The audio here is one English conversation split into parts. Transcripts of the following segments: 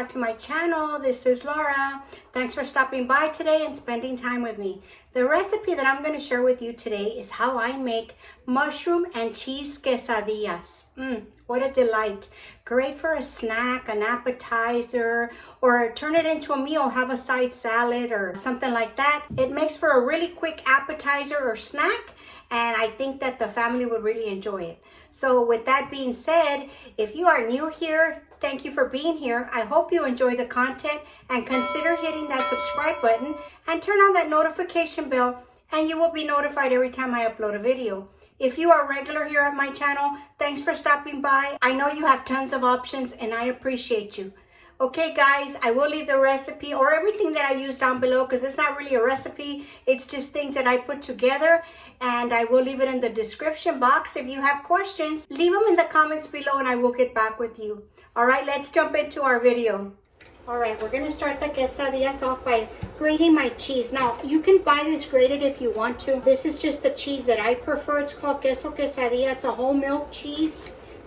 back to my channel. This is Laura. Thanks for stopping by today and spending time with me. The recipe that I'm going to share with you today is how I make mushroom and cheese quesadillas. What a delight. Great for a snack, an appetizer, or turn it into a meal, have a side salad or something like that. It makes for a really quick appetizer or snack, and I think that the family would really enjoy it. So with that being said, if you are new here, thank you for being here. I hope you enjoy the content and consider hitting that subscribe button and turn on that notification bell, and you will be notified every time I upload a video. If you are regular here at my channel, thanks for stopping by. I know you have tons of options and I appreciate you. Okay guys, I will leave the recipe or everything that I use down below because it's not really a recipe. It's just things that I put together, and I will leave it in the description box. If you have questions, leave them in the comments below and I will get back with you. All right, let's jump into our video. All right, we're going to start the quesadillas off by grating my cheese. Now, you can buy this grated if you want to. This is just the cheese that I prefer. It's called queso quesadilla. It's a whole milk cheese.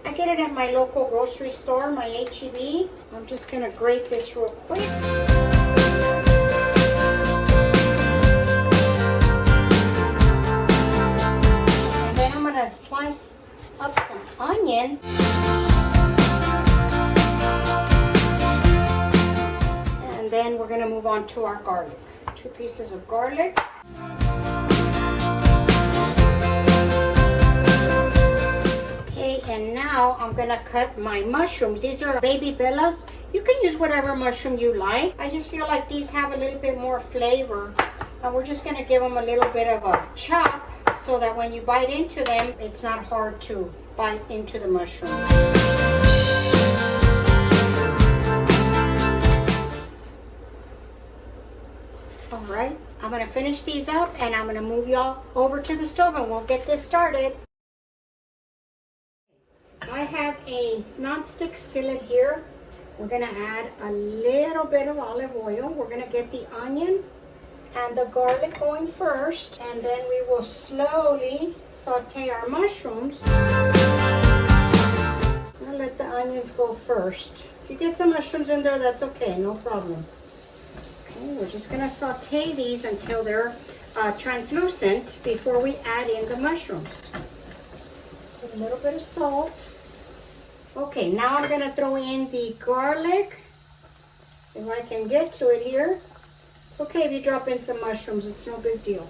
I get it at my local grocery store, my H-E-B. I'm just going to grate this real quick. And then I'm going to slice up some onion. And then we're going to move on to our garlic. 2 pieces of garlic. Okay, and now I'm going to cut my mushrooms. These are baby bellas. You can use whatever mushroom you like. I just feel like these have a little bit more flavor. And we're just going to give them a little bit of a chop so that when you bite into them, it's not hard to bite into the mushroom. Alright, I'm going to finish these up and I'm going to move y'all over to the stove and we'll get this started. I have a non-stick skillet here. We're going to add a little bit of olive oil. We're going to get the onion and the garlic going first, and then we will slowly saute our mushrooms. I'll let the onions go first. If you get some mushrooms in there, that's okay, no problem. We're just going to saute these until they're translucent before we add in the mushrooms. Put a little bit of salt. Okay, now I'm going to throw in the garlic. If I can get to it here. It's okay if you drop in some mushrooms. It's no big deal.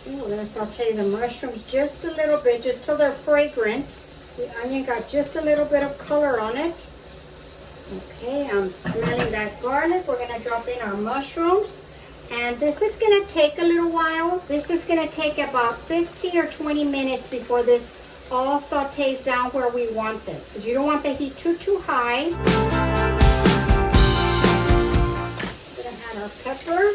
Okay, we're going to saute the mushrooms just a little bit, just till they're fragrant. The onion got just a little bit of color on it. Okay, I'm smelling that garlic. We're going to drop in our mushrooms. And this is going to take a little while. This is going to take about 15 or 20 minutes before this all sautés down where we want it. Because you don't want the heat too high. We're going to add our pepper.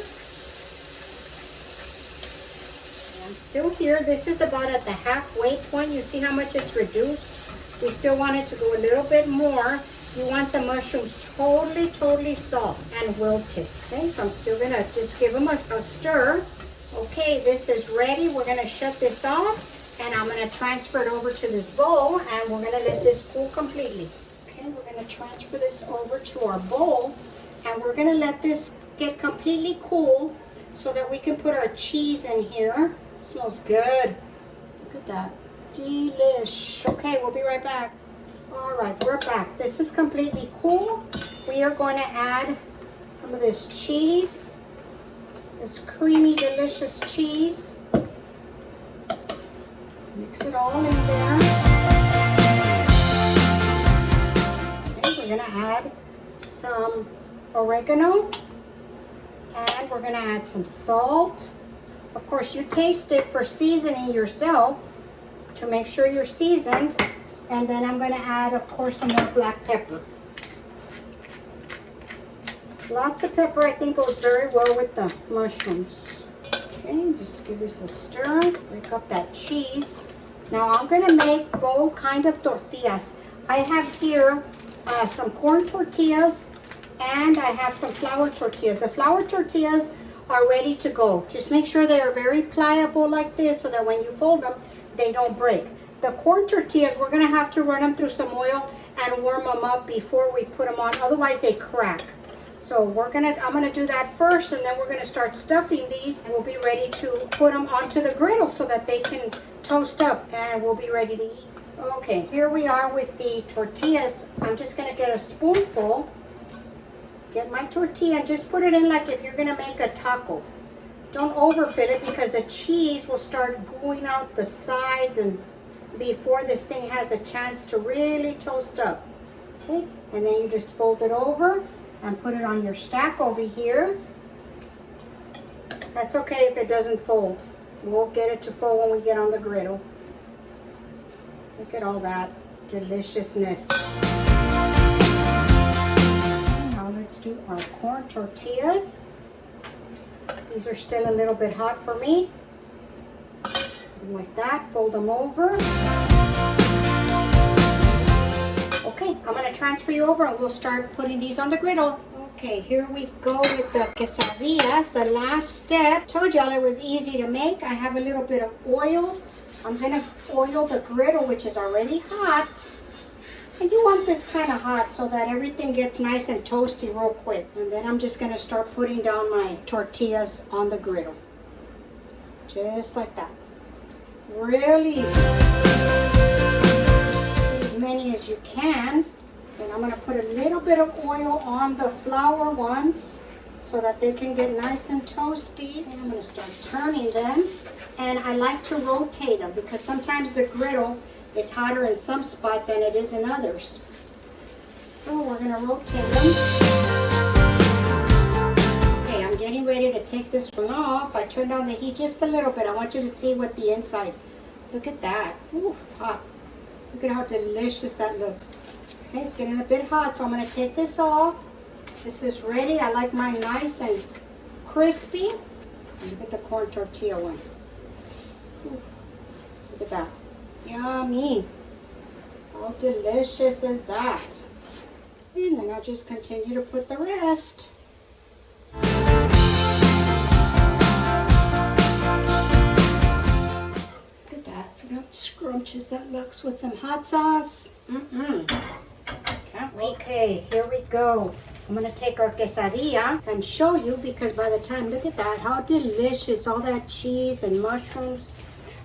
And I'm still here. This is about at the halfway point. You see how much it's reduced? We still want it to go a little bit more. You want the mushrooms totally soft and wilted. Okay, so I'm still gonna just give them a stir. Okay, this is ready. We're gonna shut this off and I'm gonna transfer it over to this bowl and we're gonna let this cool completely. Okay, we're gonna transfer this over to our bowl and we're gonna let this get completely cool so that we can put our cheese in here. It smells good. Look at that. Delish. Okay, we'll be right back. All right, we're back. This is completely cool. We are going to add some of this cheese, this creamy, delicious cheese. Mix it all in there. Okay, we're going to add some oregano, and we're going to add some salt. Of course, you taste it for seasoning yourself to make sure you're seasoned. And then I'm going to add, of course, some more black pepper. Lots of pepper, I think, goes very well with the mushrooms. Okay, just give this a stir. Break up that cheese. Now I'm going to make both kind of tortillas. I have here some corn tortillas and I have some flour tortillas. The flour tortillas are ready to go. Just make sure they are very pliable like this so that when you fold them, they don't break. The corn tortillas, we're going to have to run them through some oil and warm them up before we put them on. Otherwise, they crack. So I'm gonna do that first, and then we're gonna start stuffing these. We'll be ready to put them onto the griddle so that they can toast up, and we'll be ready to eat. Okay, here we are with the tortillas. I'm just gonna get a spoonful, get my tortilla, and just put it in like if you're gonna make a taco. Don't overfill it because the cheese will start gooing out the sides and before this thing has a chance to really toast up. Okay, and then you just fold it over and put it on your stack over here. That's okay if it doesn't fold. We'll get it to fold when we get on the griddle. Look at all that deliciousness. Now let's do our corn tortillas. These are still a little bit hot for me. Like that, fold them over. Okay, I'm gonna transfer you over and we'll start putting these on the griddle. Okay, here we go with the quesadillas, the last step. Told y'all it was easy to make. I have a little bit of oil. I'm gonna oil the griddle, which is already hot. And you want this kind of hot so that everything gets nice and toasty real quick. And then I'm just gonna start putting down my tortillas on the griddle. Just like that. Real easy. As many as you can. And I'm gonna put a little bit of oil on the flour ones so that they can get nice and toasty. And I'm gonna start turning them. And I like to rotate them because sometimes the griddle is hotter in some spots than it is in others. So we're gonna rotate them. Okay, I'm getting ready to take this one off. I turned down the heat just a little bit. I want you to see what the inside. Look at that. Ooh, it's hot. Look at how delicious that looks. Okay, it's getting a bit hot, so I'm gonna take this off. This is ready. I like mine nice and crispy. And look at the corn tortilla one. Ooh, look at that. Yummy. How delicious is that? And then I'll just continue to put the rest. Look at that. Look how scrumptious that looks with some hot sauce. Can't wait. Okay, here we go. I'm going to take our quesadilla and show you because by the time, look at that, how delicious, all that cheese and mushrooms.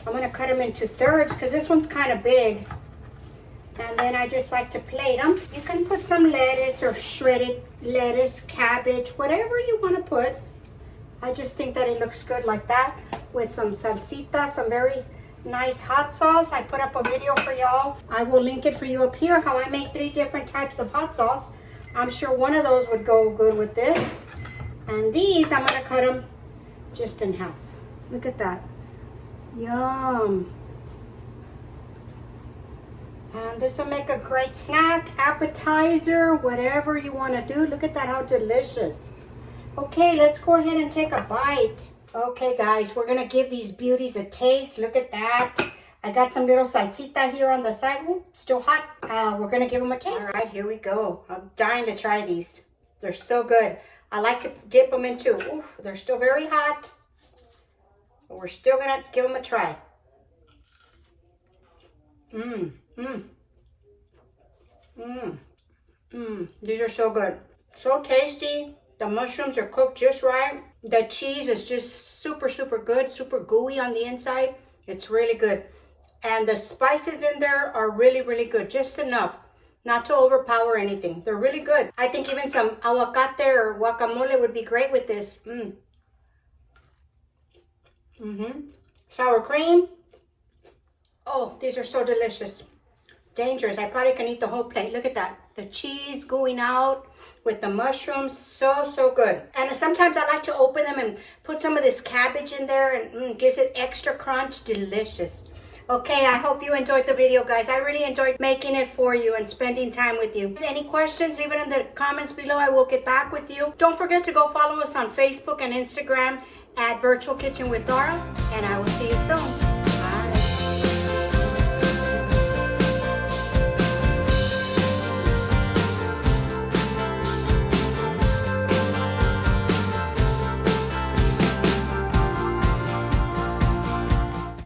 I'm going to cut them into thirds because this one's kind of big. And then I just like to plate them. You can put some lettuce or shredded lettuce, cabbage, whatever you want to put. I just think that it looks good like that with some salsita, some very nice hot sauce. I put up a video for y'all. I will link it for you up here, how I make 3 different types of hot sauce. I'm sure one of those would go good with this. And these, I'm going to cut them just in half. Look at that. Yum. And this will make a great snack, appetizer, whatever you want to do. Look at that, how delicious. Okay, let's go ahead and take a bite. Okay, guys, we're going to give these beauties a taste. Look at that. I got some little salsita here on the side. Ooh, still hot. We're going to give them a taste. All right, here we go. I'm dying to try these. They're so good. I like to dip them into. Ooh, they're still very hot. But we're still going to give them a try. These are so good. So tasty. The mushrooms are cooked just right. The cheese is just super, super good. Super gooey on the inside. It's really good. And the spices in there are really, really good. Just enough. Not to overpower anything. They're really good. I think even some aguacate or guacamole would be great with this. Sour cream. Oh, these are so delicious. Dangerous. I probably can eat the whole plate. Look at that. The cheese going out with the mushrooms. So, so good. And sometimes I like to open them and put some of this cabbage in there and gives it extra crunch. Delicious. Okay, I hope you enjoyed the video, guys. I really enjoyed making it for you and spending time with you. Any questions, leave it in the comments below. I will get back with you. Don't forget to go follow us on Facebook and Instagram at Virtual Kitchen with Dora. And I will see you soon.